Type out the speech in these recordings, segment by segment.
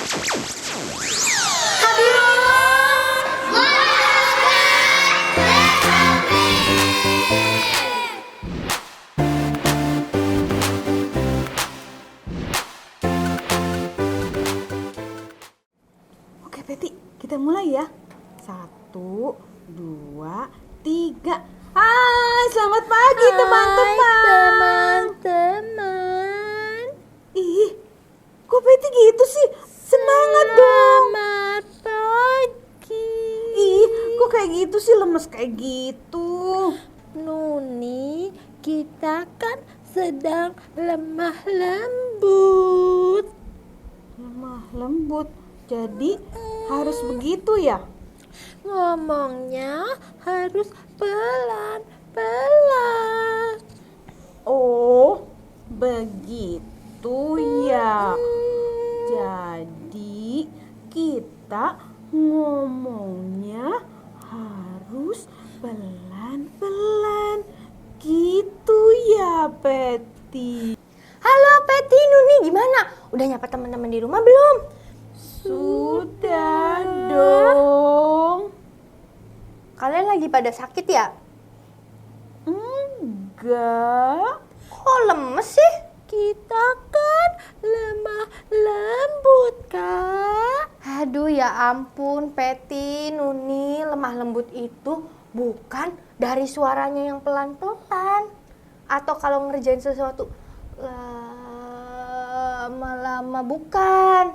Oke Peti, kita mulai ya. 1, 2, 3. Hai, selamat pagi teman-teman. Teman-teman. Ih, kok Peti gitu sih? Semangat dong. Selamat pagi. Ih, kok kayak gitu sih, lemes kayak gitu. Nuni, kita kan sedang lemah lembut. Lemah lembut, jadi harus begitu ya? Ngomongnya harus pelan-pelan. Oh, begitu ya. Jadi kita ngomongnya harus pelan-pelan. Gitu ya, Peti. Halo Peti, Nuni, gimana? Udah nyapa teman-teman di rumah belum? Sudah dong. Kalian lagi pada sakit ya? Enggak. Kok lemes sih? Kita kan lemah lembut, Kak. Aduh ya ampun, Peti, Nuni, lemah lembut itu bukan dari suaranya yang pelan-pelan. Atau kalau ngerjain sesuatu lama-lama, bukan.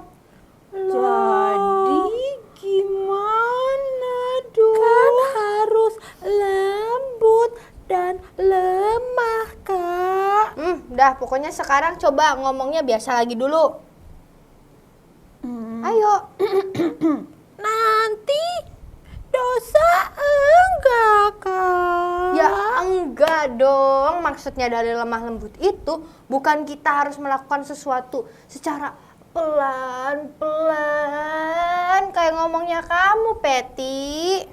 Jadi gimana dong? Kan harus lembut dan lemah, Kak. Udah, pokoknya sekarang coba ngomongnya biasa lagi dulu. Ayo. Nanti dosa enggak, Kak? Ya enggak dong. Maksudnya dari lemah lembut itu bukan kita harus melakukan sesuatu secara pelan-pelan kayak ngomongnya kamu, Peti.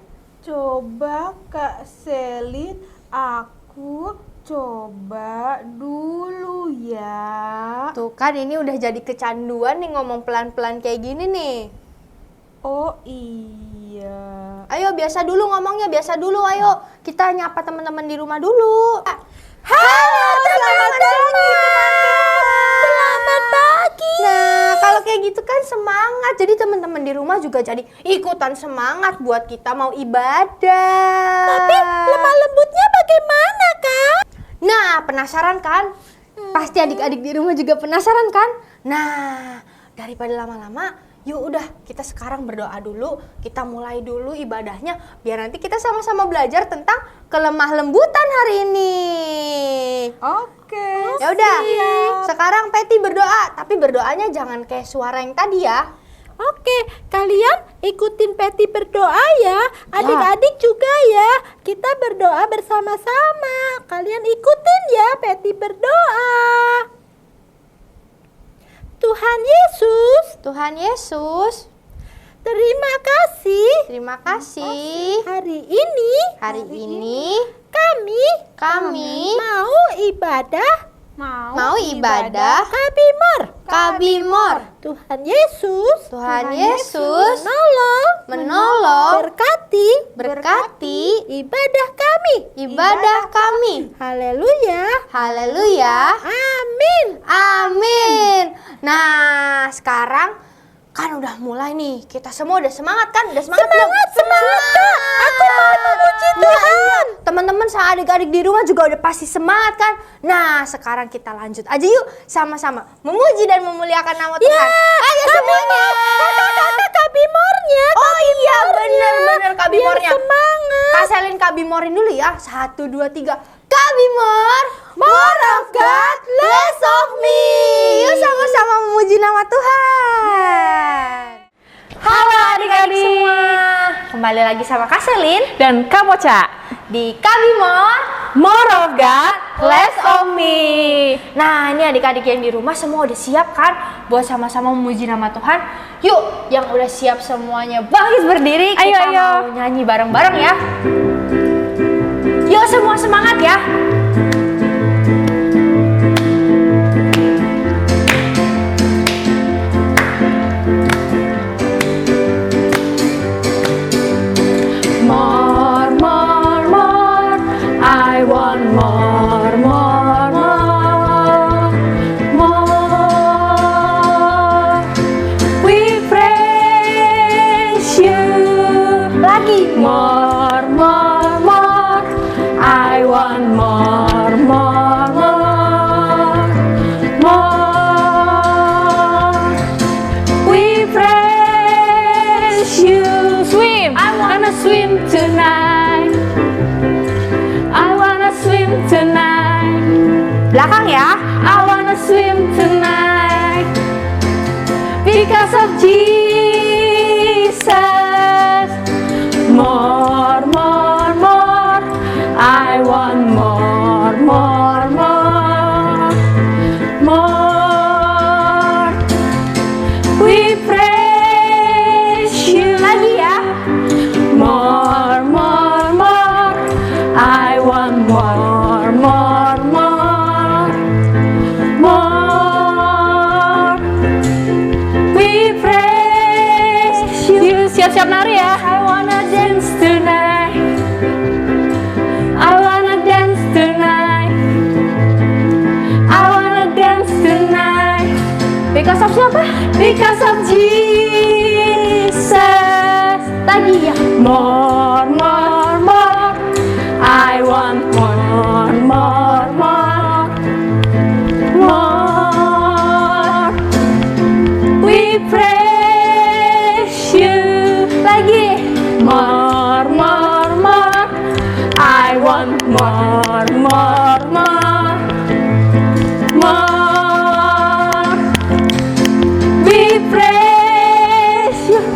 Coba Kak Selin, aku coba dulu ya. Tuh kan ini udah jadi kecanduan nih ngomong pelan-pelan kayak gini nih. Oh iya. Ayo biasa dulu ngomongnya, biasa dulu ayo. Kita nyapa teman-teman di rumah dulu. Halo, selamat pagi. Selamat pagi. Nah, kalau kayak gitu kan semangat. Jadi teman-teman di rumah juga jadi ikutan semangat buat kita mau ibadah. Tapi lemah lembutnya bagaimana, Kak? Nah, penasaran kan? Pasti adik-adik di rumah juga penasaran kan? Nah, daripada lama-lama, yuk udah kita sekarang berdoa dulu. Kita mulai dulu ibadahnya biar nanti kita sama-sama belajar tentang kelemah lembutan hari ini. Oke. Ya udah. siap. Sekarang Peti berdoa, tapi berdoanya jangan kayak suara yang tadi ya. Oke, kalian ikutin Peti berdoa ya. Adik-adik juga ya. Kita berdoa bersama-sama. Kalian ikutin ya Peti berdoa. Tuhan Yesus, Tuhan Yesus, terima kasih. terima kasih. Hari ini Hari ini kami mau ibadah mau ibadah Kabimor. Kabimor. Tuhan Yesus Tuhan Yesus menolong, berkati ibadah kami. Haleluya. Haleluya. Amin. Amin. Nah, sekarang kan udah mulai nih. Kita semua udah semangat kan? Udah semangat belum? Semangat, Kak. Aku mau memuji Tuhan. Teman-teman sama adik-adik di rumah juga udah pasti semangat kan? Nah, sekarang kita lanjut aja yuk sama-sama memuji dan memuliakan nama Tuhan. Ayo semuanya. Kabimornya. Oh iya, bener-bener kabimornya. Biar semangat. Kak Selin kabimorin dulu ya. 1, 2, 3. Kabimor, more of God, less of me. Yuk sama-sama memuji nama Tuhan. Halo adik-adik semua. Kembali lagi sama Kak Selin dan Kak Mocha di Kabimor, More of God, Less of Me. Nah, ini adik-adik yang di rumah semua udah siap kan buat sama-sama memuji nama Tuhan? Yuk, yang udah siap semuanya bangkit berdiri. Ayo, Kita ayo. mau nyanyi bareng-bareng ya. Yuk semua semangat ya. swim tonight. I wanna swim tonight. Belakang ya. I wanna swim tonight. Because of Jesus. More, more, more. I want more, more, more. More. We praise you. Lagi ya. More, more, more. I want more, more, more. More. We praise you. Siap-siap nari ya. I wanna dance tonight. I wanna dance tonight. I wanna dance tonight. Because of siapa? Because of Jesus. Lagi ya. More, more, more. I want more, more, more. More. We praise you. Lagi. More, more, more. I want more, more, more. More. We praise you.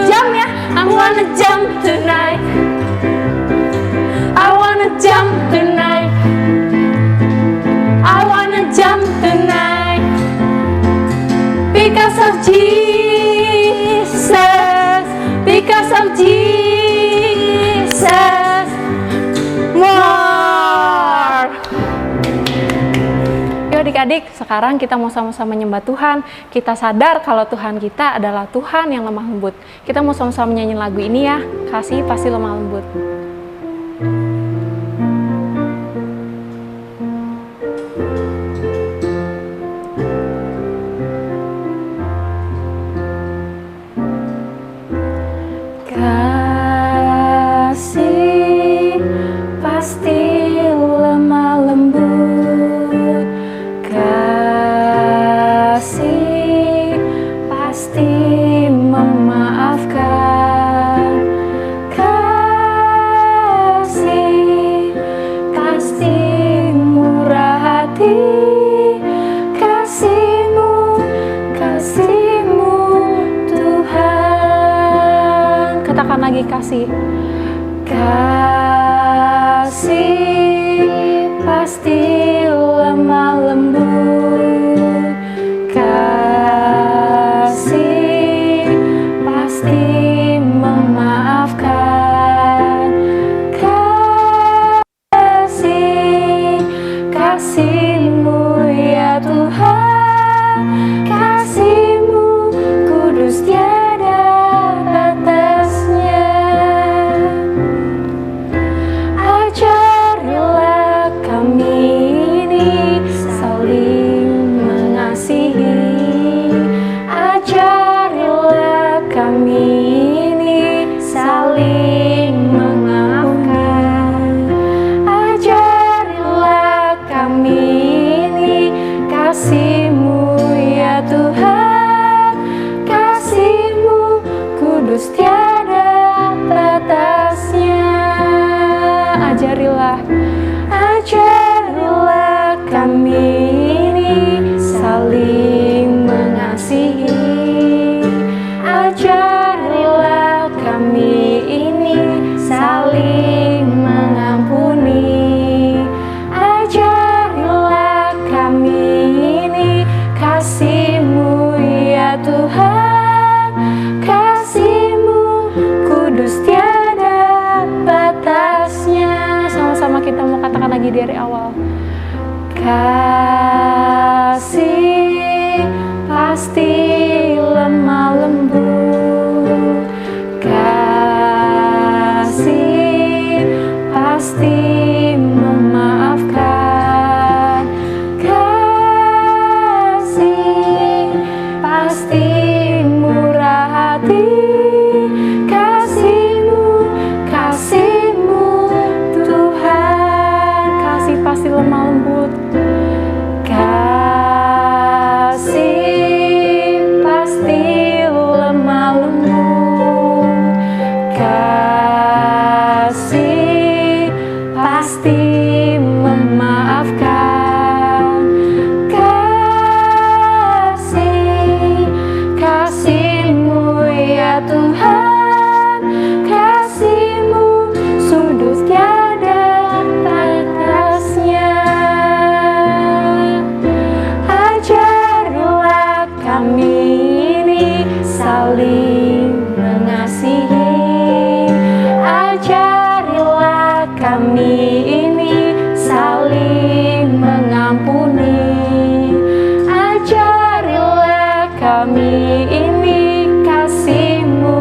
Jam ya. I wanna jump tonight. I wanna jump tonight. I wanna jump tonight. Because of Jesus. Because of Jesus. More. Yuk adik-adik, sekarang kita mau sama-sama nyembah Tuhan. Kita sadar kalau Tuhan kita adalah Tuhan yang lemah lembut. Kita mau sama-sama nyanyiin lagu ini ya. Kasih pasti lemah lembut. Kasih pasti lemah lembut. Kasih pasti memaafkan. Kasih pasti murah hati. Kasih-Mu, kasih-Mu Tuhan. Katakan lagi kasih. Kasih pasti lemah lembut. Kasih pasti memaafkan. Kasih, kasih-Mu ya Tuhan. Kasih-Mu kudus tiada batasnya. Ajarilah kami ini saling mengasihi. Ajarilah kami ini saling mengampuni. Ajarilah kami ini kasih-Mu ya Tuhan. Kasih-Mu kudus tiada batasnya. Ajarilah, ajarilah kami ini saling mengasihi. Ajarilah kami ini saling mengampuni. Ajarilah kami ini kasih-Mu ya Tuhan. Kasih-Mu kudus tiada batasnya. Sama-sama kita mau katakan lagi dari awal. Kasih pasti lemah lembut. Kasih pasti memaafkan. Kasih pasti murah hati. Kasih-Mu, kasih-Mu Tuhan. Kasih pasti lemah lembut. Kasih pasti lemah lembut. Kasih ini kasih-Mu,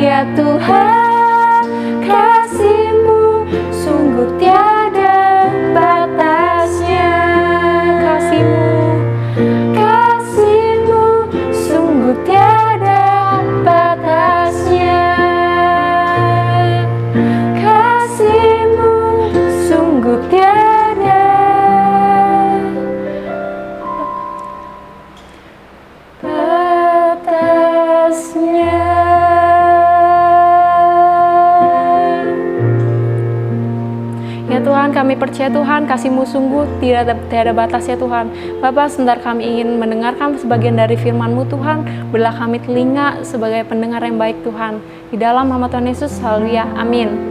ya Tuhan, kasih-Mu sungguh tiada batasnya. Kasih-Mu, kasih-Mu sungguh tiada batasnya. Kasih-Mu sungguh tiada batasnya. Ya Tuhan, kami percaya Tuhan, kasih-Mu sungguh tiada batas ya Tuhan. Bapa, sebentar kami ingin mendengarkan sebagian dari firman-Mu Tuhan. Berilah kami telinga sebagai pendengar yang baik Tuhan. Di dalam nama Tuhan Yesus, haleluya, amin.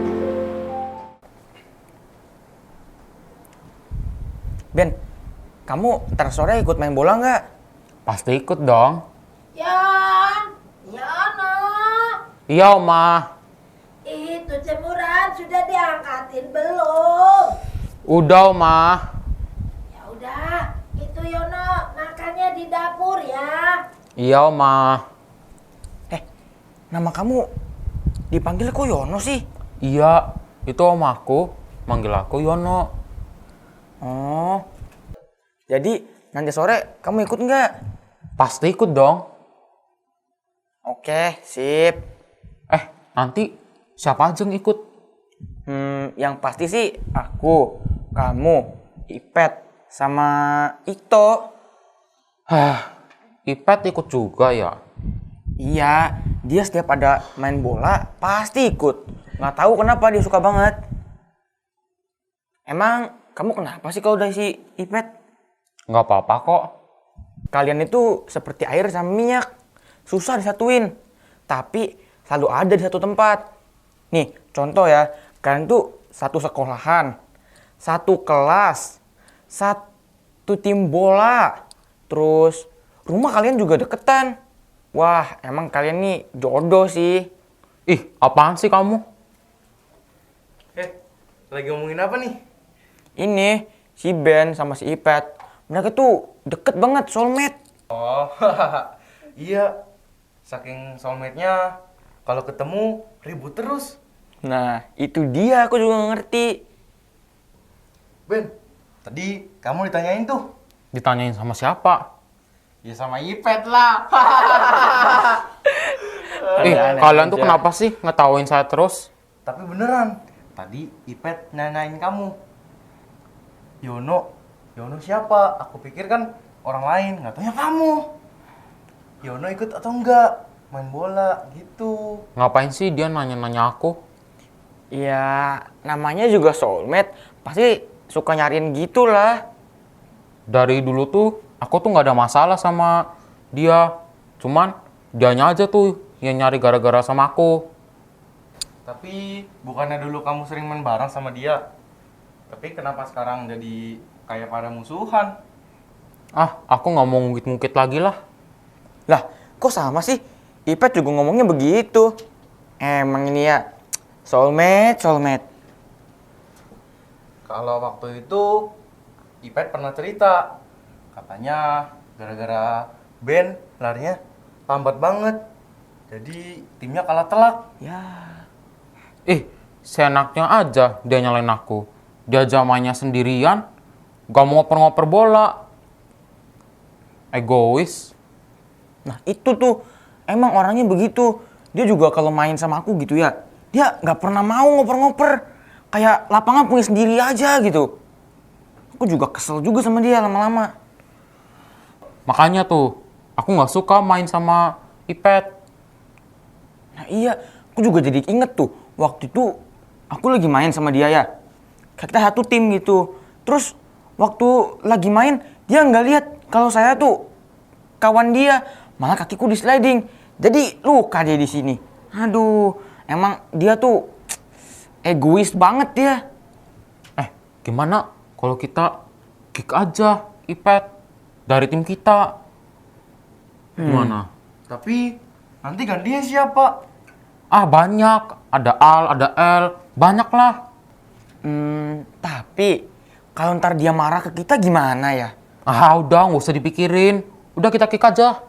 Ben, kamu ntar sore ikut main bola nggak? Pasti ikut dong. Yan, Yana, Iya, Oma. itu jemuran sudah diangkatin belum? Udah, Oma. Ya udah, itu Yono makannya di dapur ya. Iya, Oma. Nama kamu dipanggil kok Yono sih? Iya, itu Om aku. Manggil aku Yono. Oh, jadi nanti sore kamu ikut nggak? Pasti ikut dong. Oke, sip. Nanti siapa aja yang ikut? Yang pasti sih aku, kamu, Ipet, sama Ito. Ipet ikut juga ya? Iya, dia setiap ada main bola pasti ikut. Nggak tahu kenapa dia suka banget. Emang kamu kenapa sih kalau udah si Ipet? Nggak apa-apa kok. Kalian itu seperti air sama minyak, susah disatuin, tapi selalu ada di satu tempat. Nih, contoh ya, kalian tuh satu sekolahan, satu kelas, satu tim bola, terus rumah kalian juga deketan. Wah, emang kalian nih jodoh sih. Ih, apaan sih kamu? Lagi ngomongin apa nih? Ini, si Ben sama si Ipet, mereka tuh deket banget, soulmate. Oh, iya. Saking soulmate-nya, kalau ketemu ribut terus. Nah, itu dia aku juga nggak ngerti. Ben, tadi kamu ditanyain tuh. Ditanyain sama siapa? Ya sama Ipet lah. Aneh-aneh Kalian tuh aja. kenapa sih ngetawain saya terus? Tapi beneran, tadi Ipet nanyain kamu. Yono siapa? Aku pikir kan orang lain, nggak taunya kamu. Yono ikut atau enggak? Main bola gitu. Ngapain sih dia nanya-nanya aku? Ya, namanya juga soulmate, pasti suka nyariin gitu lah. Dari dulu tuh aku tuh nggak ada masalah sama dia. Cuman dianya aja tuh yang nyari gara-gara sama aku. Tapi bukannya dulu kamu sering main bareng sama dia? Tapi kenapa sekarang jadi kayak pada musuhan? Aku nggak mau ngungkit-ngungkit lagi lah. Lah, kok sama sih? Ipet juga ngomongnya begitu. Emang ini ya, soulmate. Kalau waktu itu Ipet pernah cerita, katanya gara-gara Ben larinya lambat banget, jadi timnya kalah telak. Ya, Seenaknya aja dia nyalain aku. Dia zamannya sendirian, gak mau ngoper-ngoper bola. Egois. nah itu tuh, emang orangnya begitu. Dia juga kalau main sama aku gitu ya, dia nggak pernah mau ngoper-ngoper. Kayak lapangan punya sendiri aja gitu. Aku juga kesel juga sama dia lama-lama. Makanya tuh, aku gak suka main sama Ipet. Nah iya, aku juga jadi inget tuh, waktu itu aku lagi main sama dia ya. Kita satu tim gitu. Terus waktu lagi main, dia nggak lihat kalau saya tuh kawan dia, malah kakiku di sliding. Jadi luka dia di sini. Aduh, emang dia tuh egois banget dia. Gimana kalau kita kick aja Ipet dari tim kita? Gimana? Tapi nanti gantinya siapa? Banyak. Ada Al, ada L. Banyak lah. Tapi kalau ntar dia marah ke kita gimana ya? Udah, nggak usah dipikirin. Udah kita kick aja.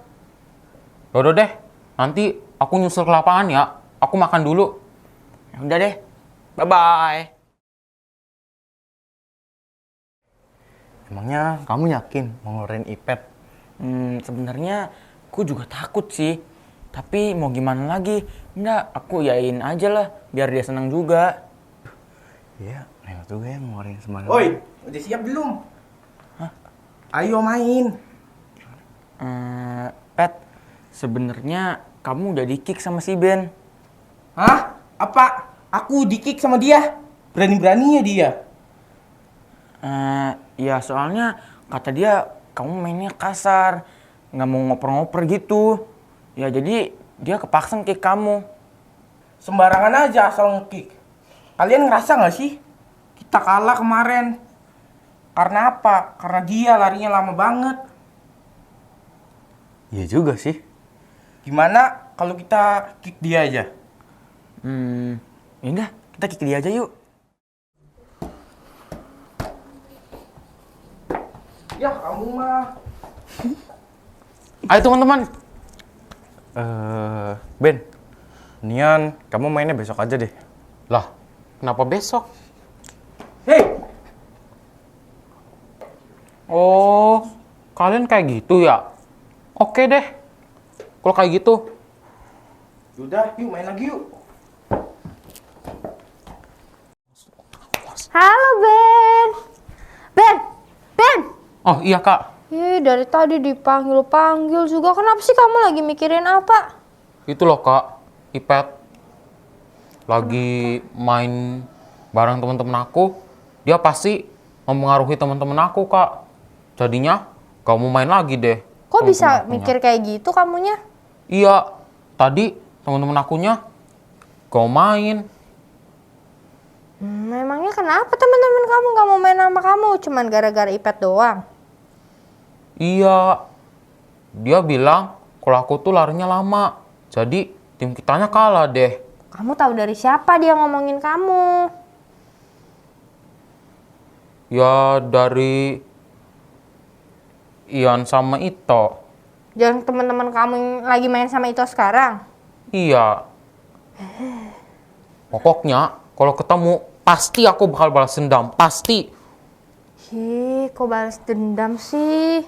Yaudah deh, nanti aku nyusul ke lapangan ya. Aku makan dulu. Ya udah deh. Bye-bye. Emangnya kamu yakin mau ngeluarin ipet? Sebenarnya aku juga takut sih. Tapi mau gimana lagi? Enggak, aku yain aja lah. Biar dia senang juga. Iya, enak juga ya ngeluarin semangat. Oi, udah siap belum? Hah? Ayo main. Pet, sebenarnya kamu udah di-kick sama si Ben. Hah? Apa? Aku di-kick sama dia? Berani-beraninya dia. Ya soalnya kata dia kamu mainnya kasar. Nggak mau ngoper-ngoper gitu. Ya jadi dia kepaksa kick kamu. Sembarangan aja asal nge-kick. Kalian ngerasa nggak sih? Kita kalah kemarin. Karena apa? Karena dia larinya lama banget. Iya juga sih. Gimana kalau kita kick dia aja? Ya udah, kita kick dia aja yuk. Ya kamu mah. Ayo teman-teman. Ben, Nian, kamu mainnya besok aja deh. Lah, kenapa besok? Hei, Oh, kalian kayak gitu ya? Oke deh. Kalau kayak gitu. udah yuk main lagi yuk. Halo Ben. Ben. Ben. Oh iya kak, Ih, dari tadi dipanggil-panggil juga. Kenapa sih kamu lagi mikirin apa? itu loh kak, Ipet. Lagi main bareng teman-teman aku. Dia pasti mempengaruhi teman-teman aku kak. Jadinya kamu main lagi deh. Kok bisa teman-teman akunya. mikir kayak gitu kamunya? Iya, tadi teman-teman akunya kau main. Memangnya kenapa teman-teman kamu nggak mau main sama kamu? Cuman gara-gara Ipet doang. Iya, dia bilang kalau aku tuh larinya lama. Jadi tim kitanya kalah deh. Kamu tahu dari siapa dia ngomongin kamu? Ya dari Ian sama Ito. Jangan teman-teman kamu yang lagi main sama itu sekarang. Iya. Pokoknya kalau ketemu pasti aku bakal balas dendam. Pasti. Ih, kok balas dendam sih?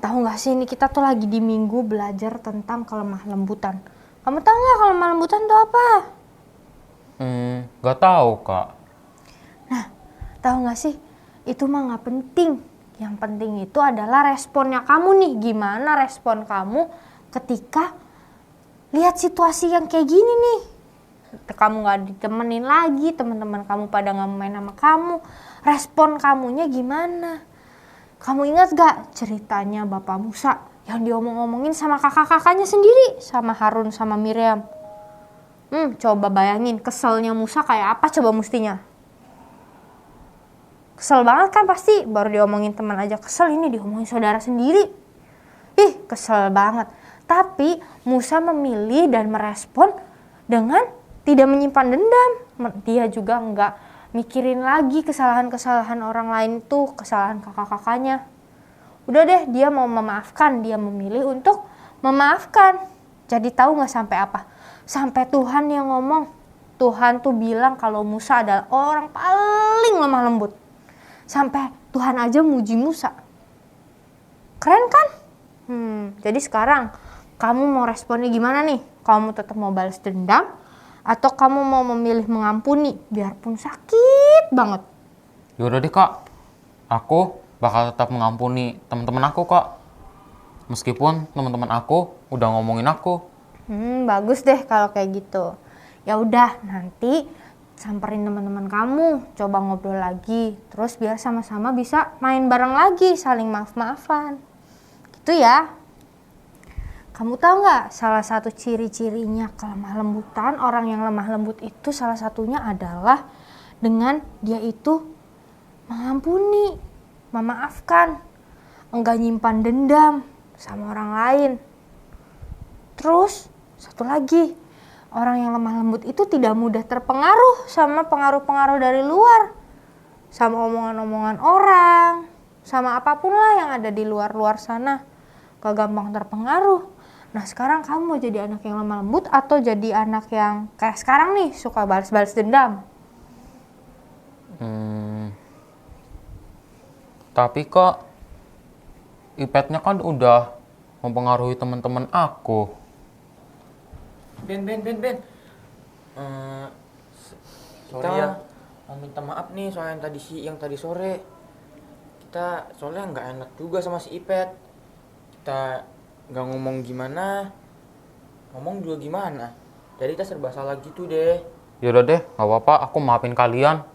Tahu nggak sih, ini kita tuh lagi di minggu belajar tentang kelemah lembutan. Kamu tahu nggak kelemah lembutan itu apa? Gak tahu kak. Tahu nggak sih? Itu mah nggak penting. Yang penting itu adalah responnya kamu nih. Gimana respon kamu ketika lihat situasi yang kayak gini nih? Kamu nggak ditemenin lagi, teman-teman kamu pada nggak main sama kamu. Respon kamunya gimana? Kamu ingat gak ceritanya Bapak Musa yang diomong-omongin sama kakak-kakaknya sendiri, sama Harun sama Miriam? Coba bayangin keselnya Musa kayak apa coba mestinya? Kesel banget kan pasti, baru diomongin teman aja kesel, ini diomongin saudara sendiri. Ih, kesel banget. Tapi Musa memilih dan merespon dengan tidak menyimpan dendam. Dia juga nggak mikirin lagi kesalahan-kesalahan orang lain tuh, kesalahan kakak-kakaknya. Udah deh, dia mau memaafkan, dia memilih untuk memaafkan. Jadi tahu nggak sampai apa? Sampai Tuhan yang ngomong. Tuhan tuh bilang kalau Musa adalah orang paling lemah lembut. Sampai Tuhan aja muji Musa. Keren kan? Jadi sekarang kamu mau responnya gimana nih? Kamu tetap mau balas dendam? Atau kamu mau memilih mengampuni biarpun sakit banget? Yaudah deh kak, aku bakal tetap mengampuni teman-teman aku kak. Meskipun teman-teman aku udah ngomongin aku. Bagus deh kalau kayak gitu. Ya udah, nanti samperin teman-teman kamu, coba ngobrol lagi, terus biar sama-sama bisa main bareng lagi, saling maaf-maafan. Gitu ya. Kamu tahu nggak salah satu ciri-cirinya kelemah lembutan, orang yang lemah lembut itu salah satunya adalah dengan dia itu mengampuni, memaafkan, enggak nyimpan dendam sama orang lain. Terus satu lagi, orang yang lemah lembut itu tidak mudah terpengaruh sama pengaruh-pengaruh dari luar, sama omongan-omongan orang, sama apapun lah yang ada di luar-luar sana. Gak gampang terpengaruh. Nah sekarang kamu mau jadi anak yang lemah lembut atau jadi anak yang kayak sekarang nih suka balas-balas dendam? Tapi kok Ipetnya kan udah mempengaruhi teman-teman aku. Ben. Sorry ya. Mau minta maaf nih soal yang tadi sore. Kita soalnya nggak enak juga sama si Ipet. Kita nggak ngomong gimana, ngomong juga gimana. Jadi kita serba salah gitu deh. Yaudah deh, gak apa-apa, aku maafin kalian.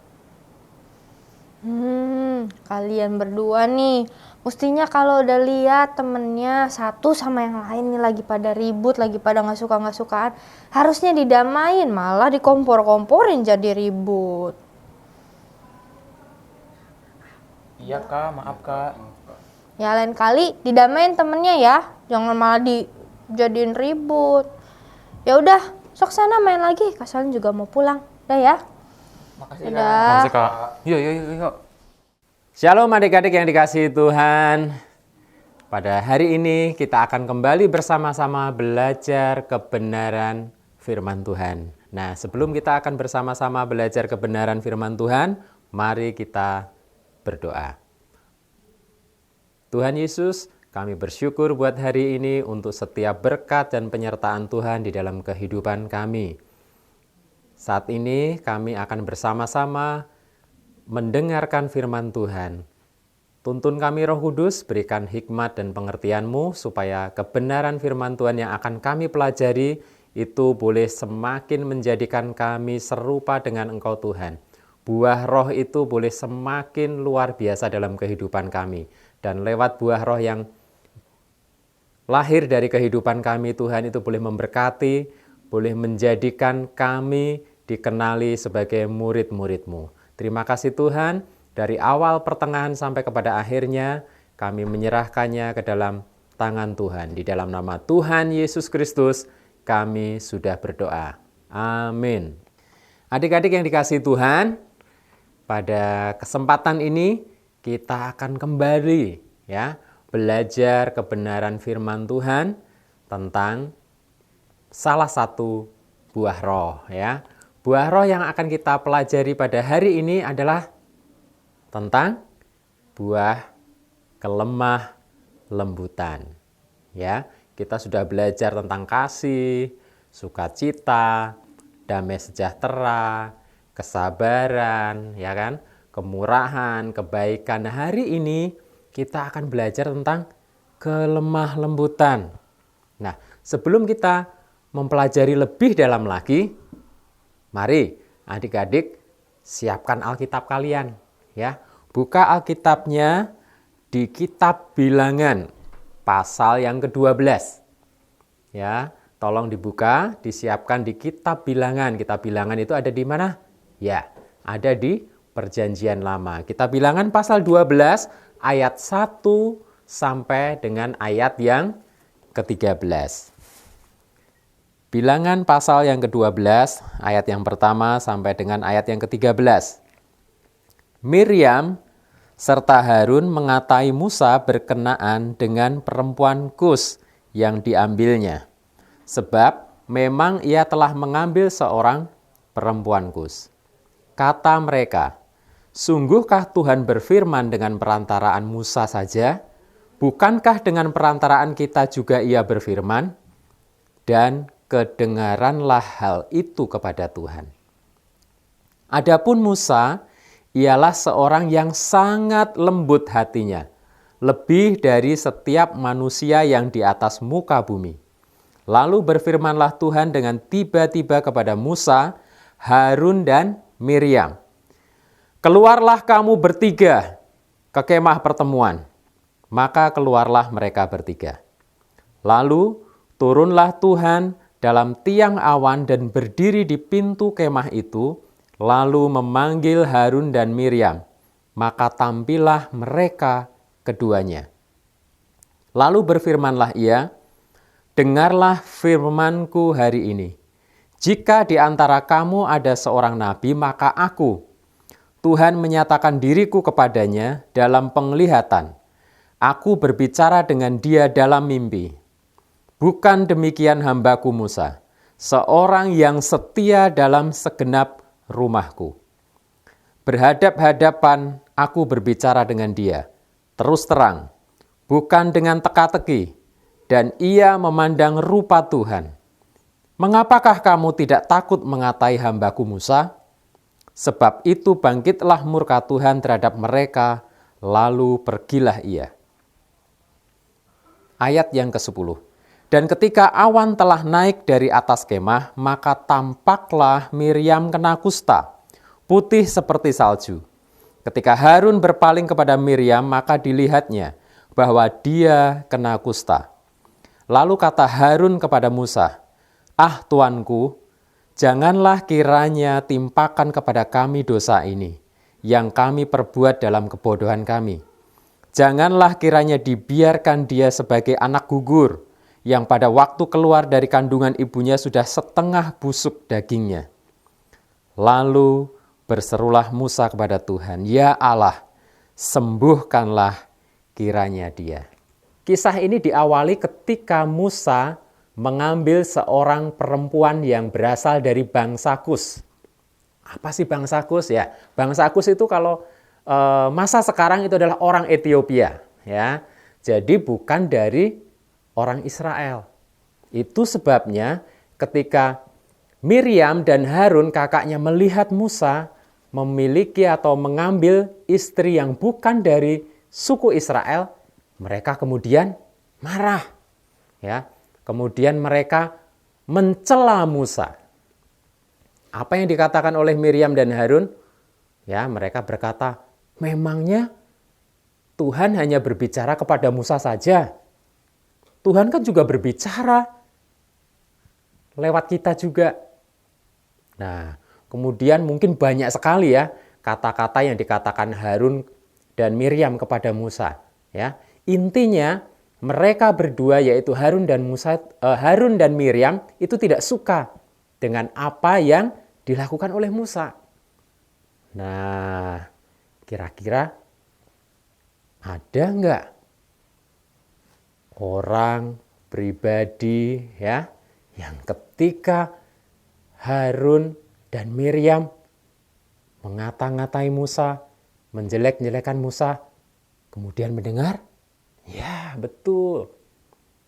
Kalian berdua nih, mestinya kalau udah lihat temennya satu sama yang lain nih lagi pada ribut, lagi pada nggak sukaan, harusnya didamain, malah dikompor-komporin jadi ribut. Iya kak, maaf kak. Ya lain kali didamain temennya ya, jangan malah dijadiin ribut. Ya udah, sok sana main lagi, Kak Salim juga mau pulang. Udah ya. Makasih kak. Makasih kak. Yuk. Shalom adik-adik yang dikasihi Tuhan. Pada hari ini kita akan kembali bersama-sama belajar kebenaran firman Tuhan. Nah, sebelum kita akan bersama-sama belajar kebenaran firman Tuhan, mari kita berdoa. Tuhan Yesus, kami bersyukur buat hari ini untuk setiap berkat dan penyertaan Tuhan di dalam kehidupan kami. Saat ini kami akan bersama-sama mendengarkan firman Tuhan. Tuntun kami Roh Kudus, berikan hikmat dan pengertian-Mu supaya kebenaran firman Tuhan yang akan kami pelajari itu boleh semakin menjadikan kami serupa dengan Engkau Tuhan. Buah roh itu boleh semakin luar biasa dalam kehidupan kami. Dan lewat buah roh yang lahir dari kehidupan kami, Tuhan itu boleh memberkati, boleh menjadikan kami dikenali sebagai murid-murid-Mu. Terima kasih Tuhan, dari awal pertengahan sampai kepada akhirnya, kami menyerahkannya ke dalam tangan Tuhan. Di dalam nama Tuhan Yesus Kristus, kami sudah berdoa. Amin. Adik-adik yang dikasihi Tuhan, pada kesempatan ini kita akan kembali ya belajar kebenaran firman Tuhan tentang salah satu buah roh ya. Buah roh yang akan kita pelajari pada hari ini adalah tentang buah kelemah lembutan. Ya, kita sudah belajar tentang kasih, sukacita, damai sejahtera, kesabaran, ya kan? Kemurahan, kebaikan. Nah, hari ini kita akan belajar tentang kelemah lembutan. Nah, sebelum kita mempelajari lebih dalam lagi, mari adik-adik siapkan Alkitab kalian ya. Buka Alkitabnya di kitab Bilangan pasal yang ke-12. Ya, tolong dibuka, disiapkan di kitab Bilangan. Kitab Bilangan itu ada di mana? Ya, ada di Perjanjian Lama. Kitab Bilangan pasal 12 ayat 1 sampai dengan ayat yang ke-13. Bilangan pasal yang ke-12, ayat yang pertama sampai dengan ayat yang ke-13. Miriam serta Harun mengatai Musa berkenaan dengan perempuan Kus yang diambilnya. Sebab memang ia telah mengambil seorang perempuan Kus. Kata mereka, sungguhkah Tuhan berfirman dengan perantaraan Musa saja? Bukankah dengan perantaraan kita juga ia berfirman? Dan kedengaranlah hal itu kepada Tuhan. Adapun Musa, ialah seorang yang sangat lembut hatinya, lebih dari setiap manusia yang di atas muka bumi. Lalu berfirmanlah Tuhan dengan tiba-tiba kepada Musa, Harun dan Miriam. Keluarlah kamu bertiga ke kemah pertemuan. Maka keluarlah mereka bertiga. Lalu turunlah Tuhan dalam tiang awan dan berdiri di pintu kemah itu, lalu memanggil Harun dan Miriam. Maka tampillah mereka keduanya. Lalu berfirmanlah ia, dengarlah firmanku hari ini. Jika di antara kamu ada seorang nabi, maka aku, Tuhan menyatakan diriku kepadanya dalam penglihatan. Aku berbicara dengan dia dalam mimpi. Bukan demikian hambaku Musa, seorang yang setia dalam segenap rumahku. Berhadap-hadapan aku berbicara dengan dia, terus terang, bukan dengan teka-teki, dan ia memandang rupa Tuhan. Mengapakah kamu tidak takut mengatai hambaku Musa? Sebab itu bangkitlah murka Tuhan terhadap mereka, lalu pergilah ia. Ayat yang ke-10. Dan ketika awan telah naik dari atas kemah, maka tampaklah Miriam kena kusta, putih seperti salju. Ketika Harun berpaling kepada Miriam, maka dilihatnya bahwa dia kena kusta. Lalu kata Harun kepada Musa, "Ah tuanku, janganlah kiranya timpakan kepada kami dosa ini, yang kami perbuat dalam kebodohan kami. Janganlah kiranya dibiarkan dia sebagai anak gugur, yang pada waktu keluar dari kandungan ibunya sudah setengah busuk dagingnya." Lalu berserulah Musa kepada Tuhan, "Ya Allah, sembuhkanlah kiranya dia." Kisah ini diawali ketika Musa mengambil seorang perempuan yang berasal dari bangsa Kus. Apa sih bangsa Kus ya? Bangsa Kus itu kalau masa sekarang itu adalah orang Ethiopia, ya. Jadi bukan dari orang Israel. Itu sebabnya ketika Miriam dan Harun kakaknya melihat Musa memiliki atau mengambil istri yang bukan dari suku Israel, mereka kemudian marah, ya. Kemudian mereka mencela Musa. Apa yang dikatakan oleh Miriam dan Harun? Ya, mereka berkata, "Memangnya Tuhan hanya berbicara kepada Musa saja? Tuhan kan juga berbicara lewat kita juga." Nah, kemudian mungkin banyak sekali ya kata-kata yang dikatakan Harun dan Miriam kepada Musa. Ya, intinya mereka berdua yaitu Harun dan Miriam itu tidak suka dengan apa yang dilakukan oleh Musa. Nah, kira-kira ada nggak orang pribadi ya yang ketika Harun dan Miriam mengata-ngatai Musa, menjelek-jelekan Musa, kemudian mendengar? Ya, betul.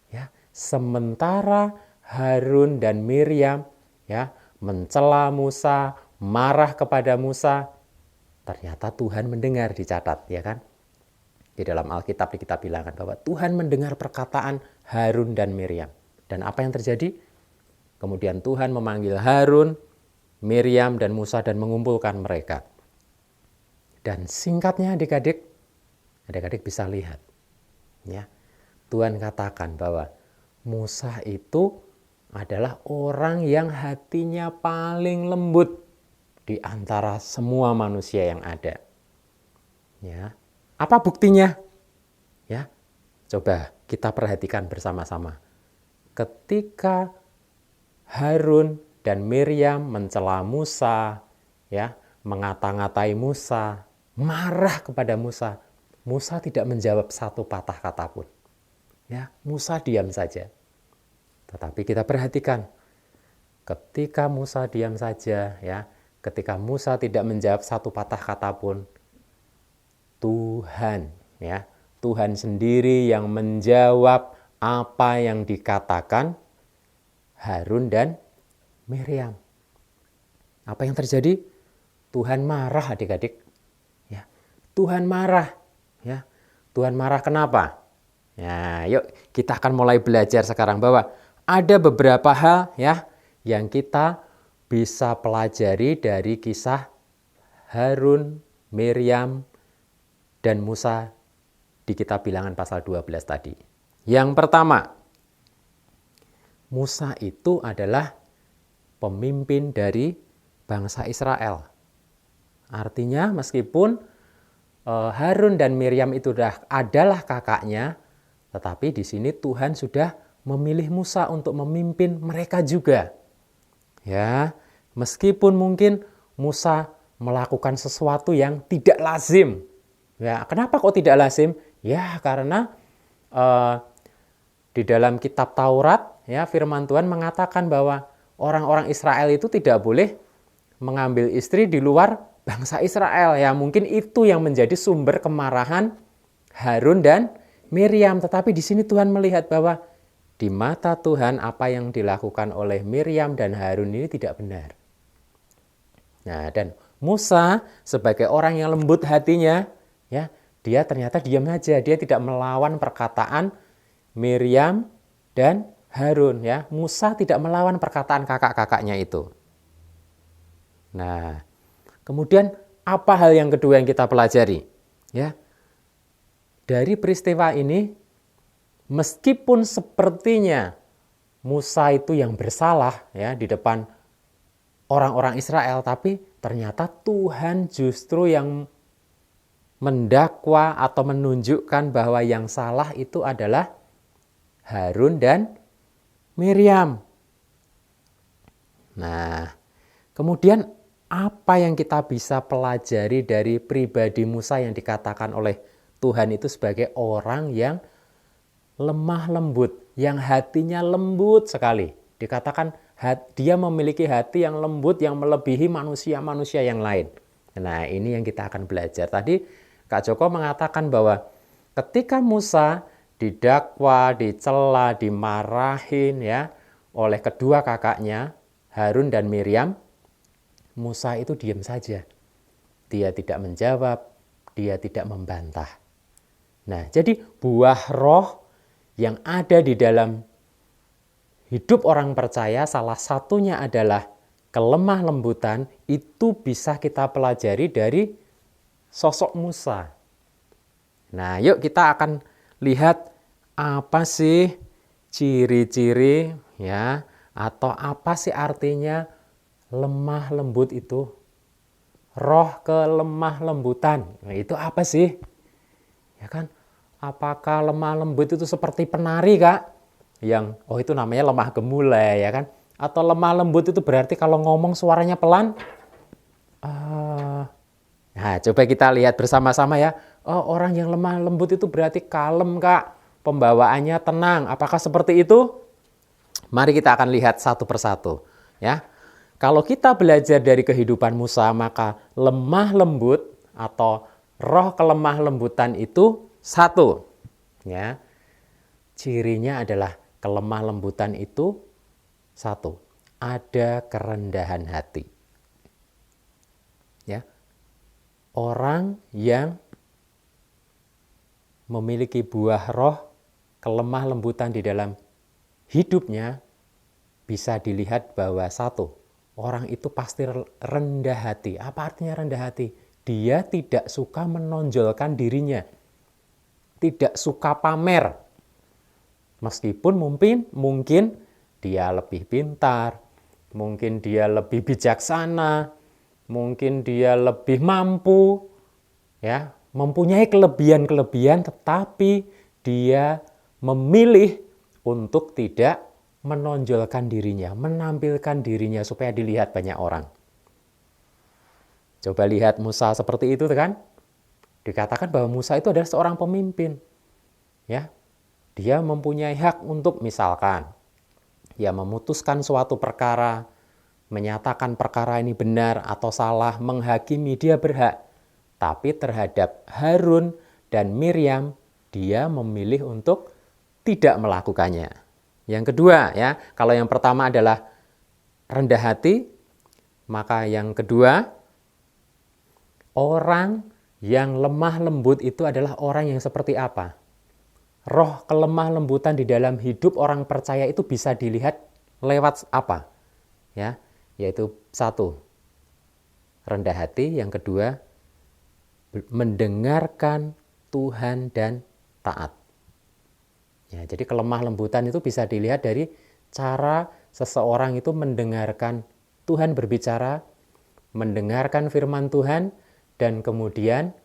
Ya, sementara Harun dan Miriam ya mencela Musa, marah kepada Musa, ternyata Tuhan mendengar, dicatat ya kan? Di dalam Alkitab kita bilangkan bahwa Tuhan mendengar perkataan Harun dan Miriam. Dan apa yang terjadi? Kemudian Tuhan memanggil Harun, Miriam dan Musa dan mengumpulkan mereka. Dan singkatnya adik-adik bisa lihat. Ya, Tuhan katakan bahwa Musa itu adalah orang yang hatinya paling lembut di antara semua manusia yang ada. Ya, apa buktinya? Ya, coba kita perhatikan bersama-sama. Ketika Harun dan Miriam mencela Musa, ya, mengata-ngatai Musa, marah kepada Musa, Musa tidak menjawab satu patah kata pun. Ya, Musa diam saja. Tetapi kita perhatikan, ketika Musa diam saja, ya, ketika Musa tidak menjawab satu patah kata pun, Tuhan, ya, Tuhan sendiri yang menjawab apa yang dikatakan Harun dan Miriam. Apa yang terjadi? Tuhan marah adik-adik. Ya, Tuhan marah. Ya, Tuhan marah kenapa? Ya, yuk kita akan mulai belajar sekarang bahwa ada beberapa hal ya yang kita bisa pelajari dari kisah Harun, Miriam, dan Musa di kitab Bilangan pasal 12 tadi. Yang pertama, Musa itu adalah pemimpin dari bangsa Israel. Artinya meskipun Harun dan Miriam itu adalah kakaknya, tetapi di sini Tuhan sudah memilih Musa untuk memimpin mereka juga. Ya, meskipun mungkin Musa melakukan sesuatu yang tidak lazim. Ya, kenapa kok tidak lazim? Ya, karena di dalam kitab Taurat, ya, firman Tuhan mengatakan bahwa orang-orang Israel itu tidak boleh mengambil istri di luar bangsa Israel. Ya, mungkin itu yang menjadi sumber kemarahan Harun dan Miriam. Tetapi di sini Tuhan melihat bahwa di mata Tuhan apa yang dilakukan oleh Miriam dan Harun ini tidak benar. Nah, dan Musa sebagai orang yang lembut hatinya, ya, dia ternyata diam saja. Dia tidak melawan perkataan Miriam dan Harun, ya. Musa tidak melawan perkataan kakak-kakaknya itu. Nah, kemudian apa hal yang kedua yang kita pelajari? Ya. Dari peristiwa ini, meskipun sepertinya Musa itu yang bersalah, ya, di depan orang-orang Israel, tapi ternyata Tuhan justru yang mendakwa atau menunjukkan bahwa yang salah itu adalah Harun dan Miriam. Nah, kemudian apa yang kita bisa pelajari dari pribadi Musa yang dikatakan oleh Tuhan itu sebagai orang yang lemah lembut, yang hatinya lembut sekali. Dikatakan dia memiliki hati yang lembut yang melebihi manusia-manusia yang lain. Nah, ini yang kita akan belajar. Tadi Kak Joko mengatakan bahwa ketika Musa didakwa, dicela, dimarahin, ya, oleh kedua kakaknya, Harun dan Miriam, Musa itu diam saja. Dia tidak menjawab, dia tidak membantah. Nah, jadi buah roh yang ada di dalam hidup orang percaya, salah satunya adalah kelemah lembutan. Itu bisa kita pelajari dari sosok Musa. Nah, yuk kita akan lihat apa sih ciri-ciri, ya, atau apa sih artinya lemah lembut itu. Roh kelemah lembutan. Nah, itu apa sih? Ya kan? Apakah lemah lembut itu seperti penari, Kak? Yang itu namanya lemah gemulai, ya kan? Atau lemah lembut itu berarti kalau ngomong suaranya pelan? Nah, coba kita lihat bersama-sama ya. Oh, orang yang lemah lembut itu berarti kalem, Kak. Pembawaannya tenang. Apakah seperti itu? Mari kita akan lihat satu persatu, ya. Kalau kita belajar dari kehidupan Musa, maka lemah lembut atau roh kelemah lembutan itu satu, ya. Cirinya adalah kelemah lembutan itu satu, ada kerendahan hati. Ya. Orang yang memiliki buah roh kelemah lembutan di dalam hidupnya bisa dilihat bahwa satu, orang itu pasti rendah hati. Apa artinya rendah hati? Dia tidak suka menonjolkan dirinya. Tidak suka pamer. Meskipun mungkin dia lebih pintar, mungkin dia lebih bijaksana, mungkin dia lebih mampu, ya, mempunyai kelebihan-kelebihan, tetapi dia memilih untuk tidak menonjolkan dirinya, menampilkan dirinya supaya dilihat banyak orang. Coba lihat Musa seperti itu, kan? Dikatakan bahwa Musa itu adalah seorang pemimpin. Ya. Dia mempunyai hak untuk misalkan dia memutuskan suatu perkara, menyatakan perkara ini benar atau salah, menghakimi, dia berhak. Tapi terhadap Harun dan Miriam, dia memilih untuk tidak melakukannya. Yang kedua, ya, kalau yang pertama adalah rendah hati, maka yang kedua, orang yang lemah lembut itu adalah orang yang seperti apa? Roh kelemah lembutan di dalam hidup orang percaya itu bisa dilihat lewat apa? Ya, yaitu satu, rendah hati, yang kedua, mendengarkan Tuhan dan taat. Ya, jadi kelemah lembutan itu bisa dilihat dari cara seseorang itu mendengarkan Tuhan berbicara, mendengarkan firman Tuhan, dan kemudian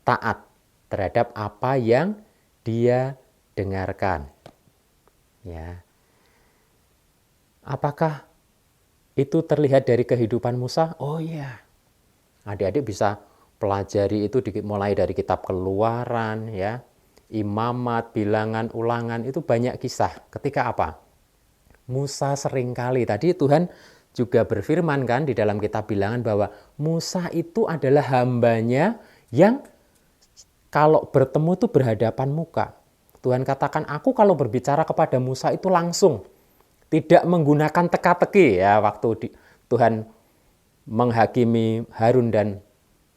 taat terhadap apa yang dia dengarkan. Ya. Apakah itu terlihat dari kehidupan Musa? Oh iya. Adik-adik bisa pelajari itu mulai dari kitab Keluaran, ya. Imamat, Bilangan, Ulangan, itu banyak kisah. Ketika apa? Musa seringkali, tadi Tuhan juga berfirman kan di dalam kitab Bilangan bahwa Musa itu adalah hambanya yang kalau bertemu itu berhadapan muka. Tuhan katakan, aku kalau berbicara kepada Musa itu langsung, tidak menggunakan teka-teki ya. Waktu Tuhan menghakimi Harun dan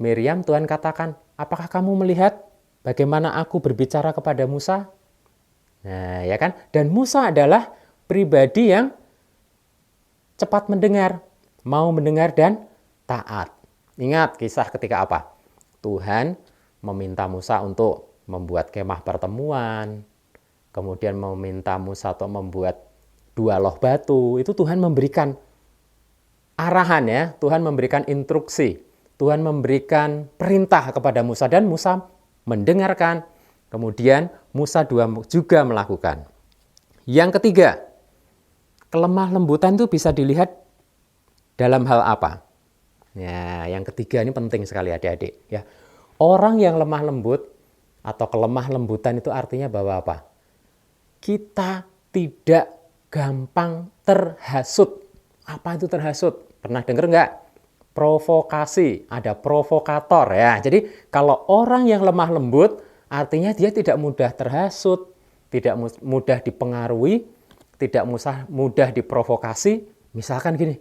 Miriam, Tuhan katakan, apakah kamu melihat bagaimana aku berbicara kepada Musa? Nah, ya kan? Dan Musa adalah pribadi yang cepat mendengar, mau mendengar dan taat. Ingat kisah ketika apa? Tuhan meminta Musa untuk membuat kemah pertemuan, kemudian meminta Musa untuk membuat 2 loh batu. Itu Tuhan memberikan arahan ya, Tuhan memberikan instruksi, Tuhan memberikan perintah kepada Musa dan Musa mendengarkan. Kemudian Musa juga melakukan. Yang ketiga, kelemah lembutan itu bisa dilihat dalam hal apa? Ya, yang ketiga ini penting sekali adik-adik ya. Orang yang lemah lembut atau kelemah lembutan itu artinya bahwa apa? Kita tidak gampang terhasut. Apa itu terhasut? Pernah dengar nggak? Provokasi, ada provokator ya. Jadi kalau orang yang lemah lembut artinya dia tidak mudah terhasut, tidak mudah dipengaruhi, tidak mudah diprovokasi. Misalkan gini,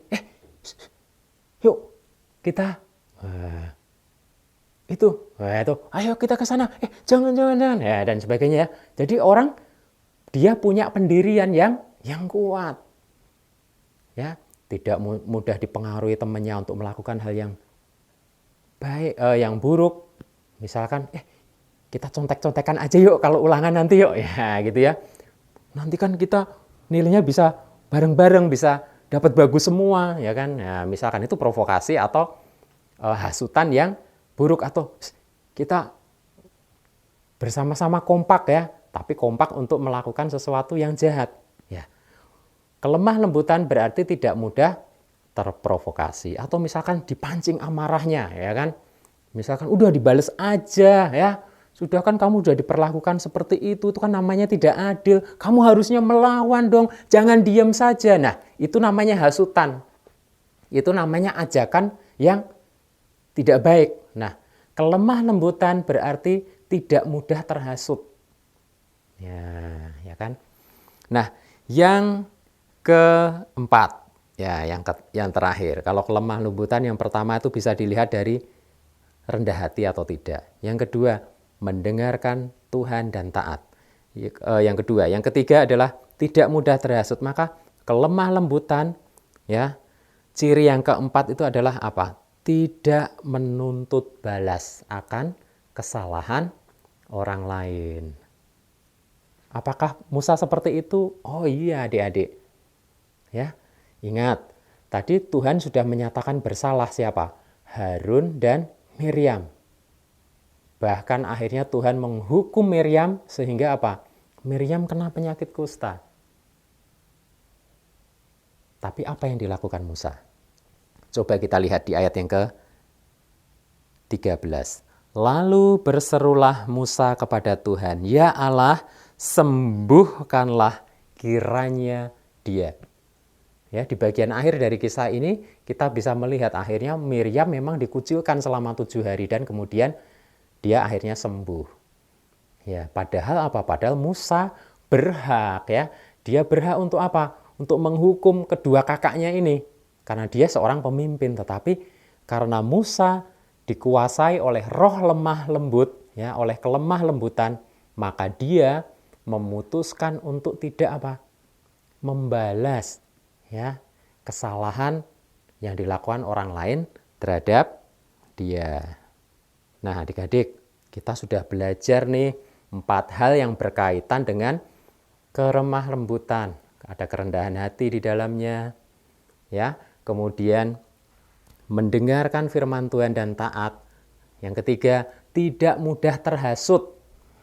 yuk kita itu, ayo kita ke sana, jangan, ya, dan sebagainya ya. Jadi orang dia punya pendirian yang kuat, ya, tidak mudah dipengaruhi temannya untuk melakukan hal yang baik, yang buruk. Misalkan, kita contek-contekan aja yuk kalau ulangan nanti yuk, ya gitu ya. Nanti kan kita nilainya bisa bareng-bareng, bisa dapat bagus semua, ya kan. Nah, misalkan itu provokasi atau hasutan yang buruk, atau kita bersama-sama kompak ya, tapi kompak untuk melakukan sesuatu yang jahat. Ya. Kelemah lembutan berarti tidak mudah terprovokasi, atau misalkan dipancing amarahnya, ya kan. Misalkan udah dibales aja ya, sudah kan kamu udah diperlakukan seperti itu kan namanya tidak adil, kamu harusnya melawan dong, jangan diam saja. Nah, itu namanya hasutan. Itu namanya ajakan yang tidak baik. Nah, kelemah lembutan berarti tidak mudah terhasut. Ya kan? Nah, yang keempat, ya yang terakhir. Kalau kelemah lembutan yang pertama itu bisa dilihat dari rendah hati atau tidak. Yang kedua, mendengarkan Tuhan dan taat. Yang kedua, yang ketiga adalah tidak mudah terhasut. Maka kelemah lembutan, ya, ciri yang keempat itu adalah apa? Tidak menuntut balas akan kesalahan orang lain. Apakah Musa seperti itu? Oh iya adik-adik. Ya, ingat, tadi Tuhan sudah menyatakan bersalah siapa? Harun dan Miriam. Bahkan akhirnya Tuhan menghukum Miriam sehingga apa? Miriam kena penyakit kusta. Tapi apa yang dilakukan Musa? Coba kita lihat di ayat yang ke-13. Lalu berserulah Musa kepada Tuhan, ya Allah, sembuhkanlah kiranya dia. Ya, di bagian akhir dari kisah ini kita bisa melihat akhirnya Miriam memang dikucilkan selama 7 hari dan kemudian dia akhirnya sembuh. Ya, padahal apa? Padahal Musa berhak ya. Dia berhak untuk apa? Untuk menghukum kedua kakaknya ini. Karena dia seorang pemimpin, tetapi karena Musa dikuasai oleh roh lemah lembut, ya, oleh kelemah lembutan, maka dia memutuskan untuk tidak apa? Membalas ya kesalahan yang dilakukan orang lain terhadap dia. Nah, adik-adik, kita sudah belajar nih 4 hal yang berkaitan dengan keremah lembutan. Ada kerendahan hati di dalamnya, ya. Kemudian mendengarkan firman Tuhan dan taat. Yang ketiga, tidak mudah terhasut,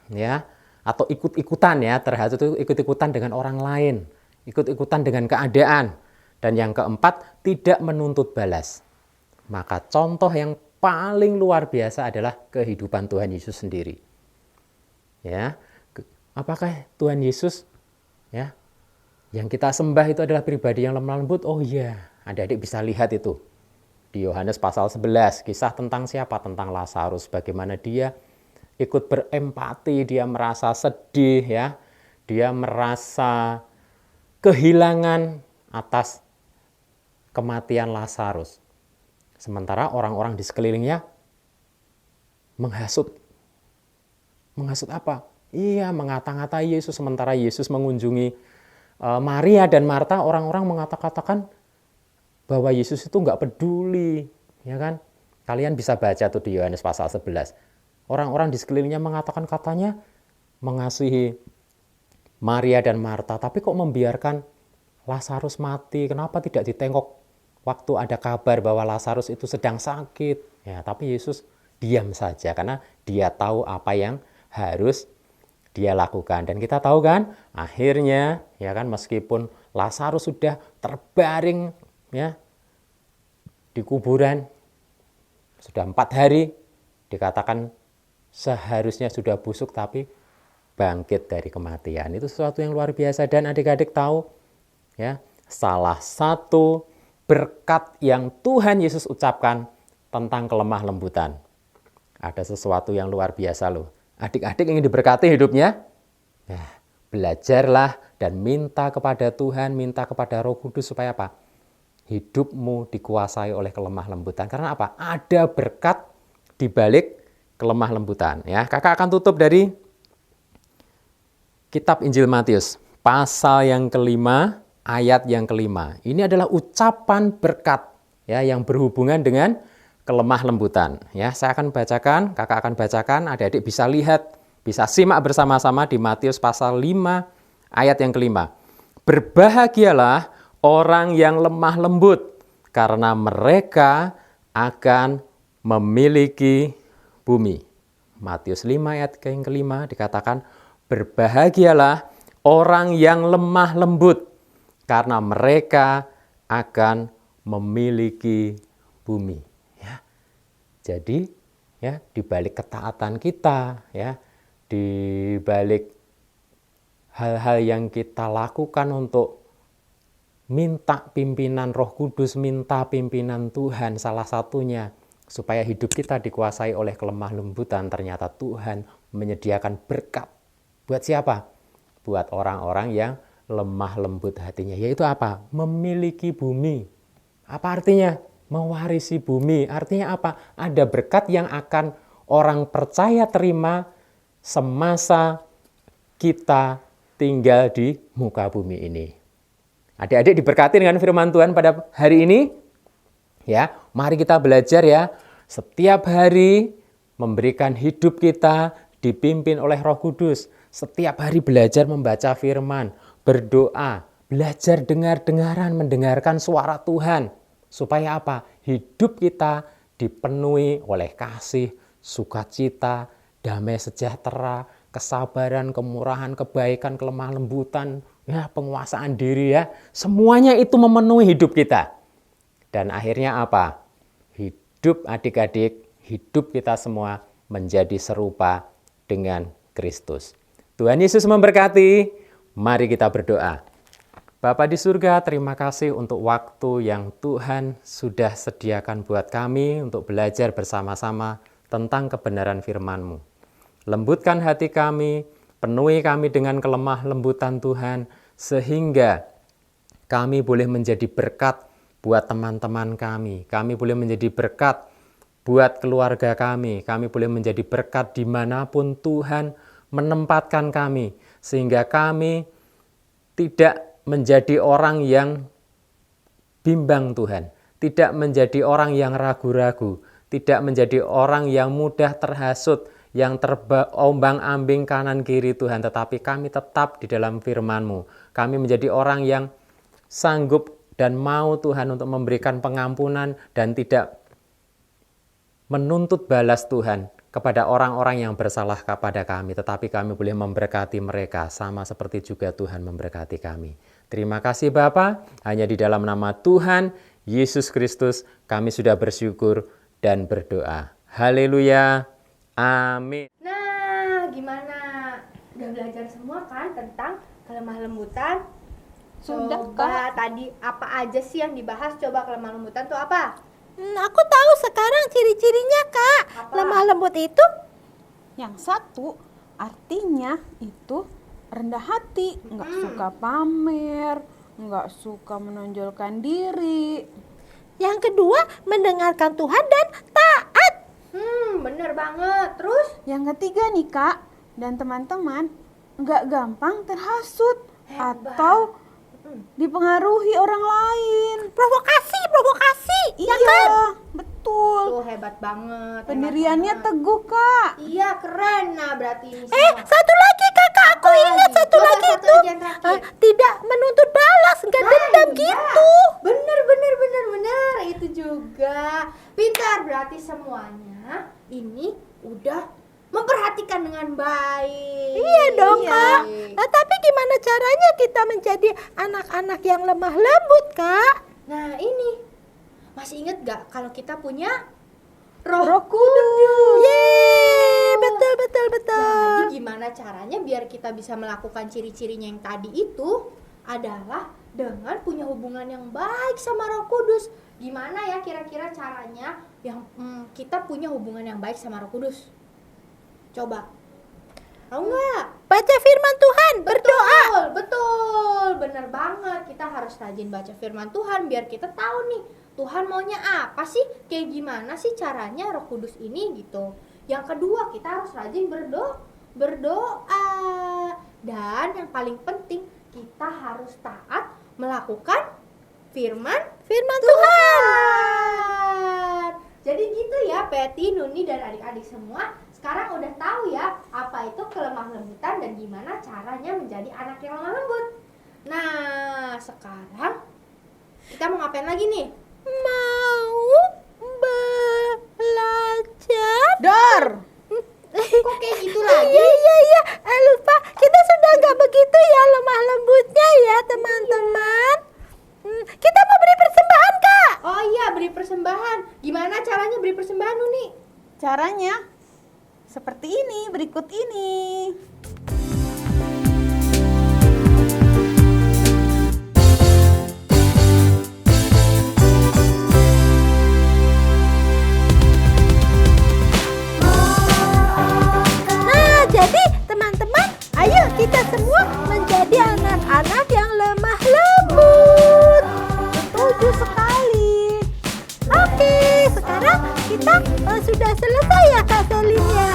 ya, atau ikut-ikutan ya, terhasut itu ikut-ikutan dengan orang lain, ikut-ikutan dengan keadaan. Dan yang keempat, tidak menuntut balas. Maka contoh yang paling luar biasa adalah kehidupan Tuhan Yesus sendiri. Ya, apakah Tuhan Yesus ya yang kita sembah itu adalah pribadi yang lemah lembut? Oh iya, adik-adik bisa lihat itu. Di Yohanes pasal 11, kisah tentang siapa? Tentang Lazarus, bagaimana dia ikut berempati, dia merasa sedih ya. Dia merasa kehilangan atas kematian Lazarus. Sementara orang-orang di sekelilingnya menghasut. Menghasut apa? Iya, mengata-ngatai Yesus. Sementara Yesus mengunjungi Maria dan Marta, orang-orang mengatakan bahwa Yesus itu nggak peduli, ya kan? Kalian bisa baca tuh di Yohanes pasal 11. Orang-orang di sekelilingnya mengatakan katanya mengasihi Maria dan Marta, tapi kok membiarkan Lazarus mati? Kenapa tidak ditengok waktu ada kabar bahwa Lazarus itu sedang sakit? Ya, tapi Yesus diam saja karena dia tahu apa yang harus dia lakukan. Dan kita tahu kan, akhirnya ya kan meskipun Lazarus sudah terbaring ya di kuburan sudah 4 hari, dikatakan seharusnya sudah busuk tapi bangkit dari kematian. Itu sesuatu yang luar biasa. Dan adik-adik tahu ya, salah satu berkat yang Tuhan Yesus ucapkan tentang kelemah lembutan. Ada sesuatu yang luar biasa loh. Adik-adik ingin diberkati hidupnya? Nah, belajarlah dan minta kepada Tuhan, minta kepada Roh Kudus supaya apa? Hidupmu dikuasai oleh kelemah lembutan. Karena apa? Ada berkat di balik kelemah lembutan. Ya, kakak akan tutup dari kitab Injil Matius, pasal yang kelima, ayat yang kelima. Ini adalah ucapan berkat ya yang berhubungan dengan kelemah lembutan. Ya, saya akan bacakan, kakak akan bacakan, adik-adik bisa lihat, bisa simak bersama-sama di Matius pasal 5 ayat yang kelima. Berbahagialah orang yang lemah lembut, karena mereka akan memiliki bumi. Matius 5 ayat yang kelima dikatakan, berbahagialah orang yang lemah lembut, karena mereka akan memiliki bumi. Jadi ya di balik ketaatan kita ya, di balik hal-hal yang kita lakukan untuk minta pimpinan Roh Kudus, minta pimpinan Tuhan, salah satunya supaya hidup kita dikuasai oleh kelemah lembutan, ternyata Tuhan menyediakan berkat. Buat siapa? Buat orang-orang yang lemah lembut hatinya. Yaitu apa? Memiliki bumi. Apa artinya? Mewarisi bumi. Artinya apa? Ada berkat yang akan orang percaya terima semasa kita tinggal di muka bumi ini. Adik-adik diberkati dengan firman Tuhan pada hari ini. Ya, mari kita belajar ya. Setiap hari memberikan hidup kita dipimpin oleh Roh Kudus. Setiap hari belajar membaca firman, berdoa, belajar dengar-dengaran, mendengarkan suara Tuhan. Supaya apa? Hidup kita dipenuhi oleh kasih, sukacita, damai sejahtera, kesabaran, kemurahan, kebaikan, kelemah lembutan, ya, penguasaan diri ya. Semuanya itu memenuhi hidup kita. Dan akhirnya apa? Hidup adik-adik, hidup kita semua menjadi serupa dengan Kristus. Tuhan Yesus memberkati. Mari kita berdoa. Bapa di surga, terima kasih untuk waktu yang Tuhan sudah sediakan buat kami untuk belajar bersama-sama tentang kebenaran firman-Mu. Lembutkan hati kami, penuhi kami dengan kelemah lembutan Tuhan, sehingga kami boleh menjadi berkat buat teman-teman kami. Kami boleh menjadi berkat buat keluarga kami. Kami boleh menjadi berkat dimanapun Tuhan menempatkan kami, sehingga kami tidak menjadi orang yang bimbang Tuhan, tidak menjadi orang yang ragu-ragu, tidak menjadi orang yang mudah terhasut, yang terombang-ambing kanan kiri Tuhan, tetapi kami tetap di dalam firman-Mu. Kami menjadi orang yang sanggup dan mau Tuhan untuk memberikan pengampunan dan tidak menuntut balas Tuhan kepada orang-orang yang bersalah kepada kami, tetapi kami boleh memberkati mereka sama seperti juga Tuhan memberkati kami. Terima kasih Bapa, hanya di dalam nama Tuhan Yesus Kristus kami sudah bersyukur dan berdoa. Haleluya. Amin. Nah, gimana? Udah belajar semua semua kan tentang kelemah lembutan? Sudah, Coba tadi apa aja sih yang dibahas? Coba kelemah lembutan tuh apa? Aku tahu sekarang ciri-cirinya, Kak. Apa? Lemah lembut itu Yang satu artinya itu rendah hati, nggak suka pamer, nggak suka menonjolkan diri. yang kedua mendengarkan Tuhan dan taat. Bener banget. Terus? Yang ketiga nih Kak dan teman-teman, nggak gampang terhasut atau dipengaruhi orang lain. Provokasi. Iya, betul. Tuh hebat banget. Pendiriannya hebat banget. teguh Kak. Iya keren. Nah berarti ini semua. Satu lagi Kakak, aku Apa ingat lagi? satu Coba lagi satu itu. lagi yang terakhir. Tidak menuntut balas, nggak dendam Iya. gitu. Bener. Itu juga. Pintar berarti semuanya ini udah memperhatikan dengan baik. Iya dong, Iya. Kak. Nah, tapi gimana caranya kita menjadi anak-anak yang lemah lembut, Kak? Nah ini masih inget gak kalau kita punya Roh Roh Kudus. Yeay, betul. Jadi gimana caranya biar kita bisa melakukan ciri-cirinya yang tadi itu adalah dengan punya hubungan yang baik sama Roh Kudus. Gimana ya kira-kira caranya yang kita punya hubungan yang baik sama Roh Kudus? Coba. Tahu nggak? Baca firman Tuhan, berdoa. Betul, bener banget. Kita harus rajin baca firman Tuhan biar kita tahu nih Tuhan maunya apa sih? Kayak gimana sih caranya Roh Kudus ini gitu. Yang kedua, kita harus rajin berdoa. Dan yang paling penting, kita harus taat melakukan firman Tuhan. Jadi gitu ya, Peti, Nuni, dan adik-adik semua. Sekarang udah tahu ya apa itu kelemah lembutan dan gimana caranya menjadi anak yang lemah lembut. Nah, sekarang kita mau ngapain lagi nih? Mau belajar. Dar. Kok kayak gitu lagi? Iya. Lupa. Kita sudah nggak begitu ya lemah lembutnya ya, teman-teman. Kita mau beri persembahan, Kak. Oh iya, beri persembahan. Gimana caranya beri persembahan, Nuni? Caranya seperti ini, berikut ini. Nah, jadi teman-teman, ayo kita semua menjadi anak-anak yang lemah lembut. Setuju sekali. Oke, sekarang kita sudah selesai ya, Kak Selin ya.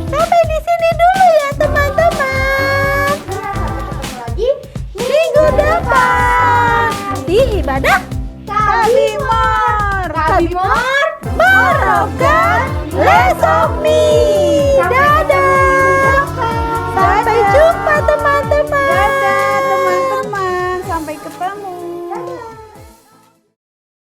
Sampai di sini dulu ya, teman-teman. Ketemu lagi Minggu depan di ibadah Kabimor. Kabimor Marokan Less of Me. Dah.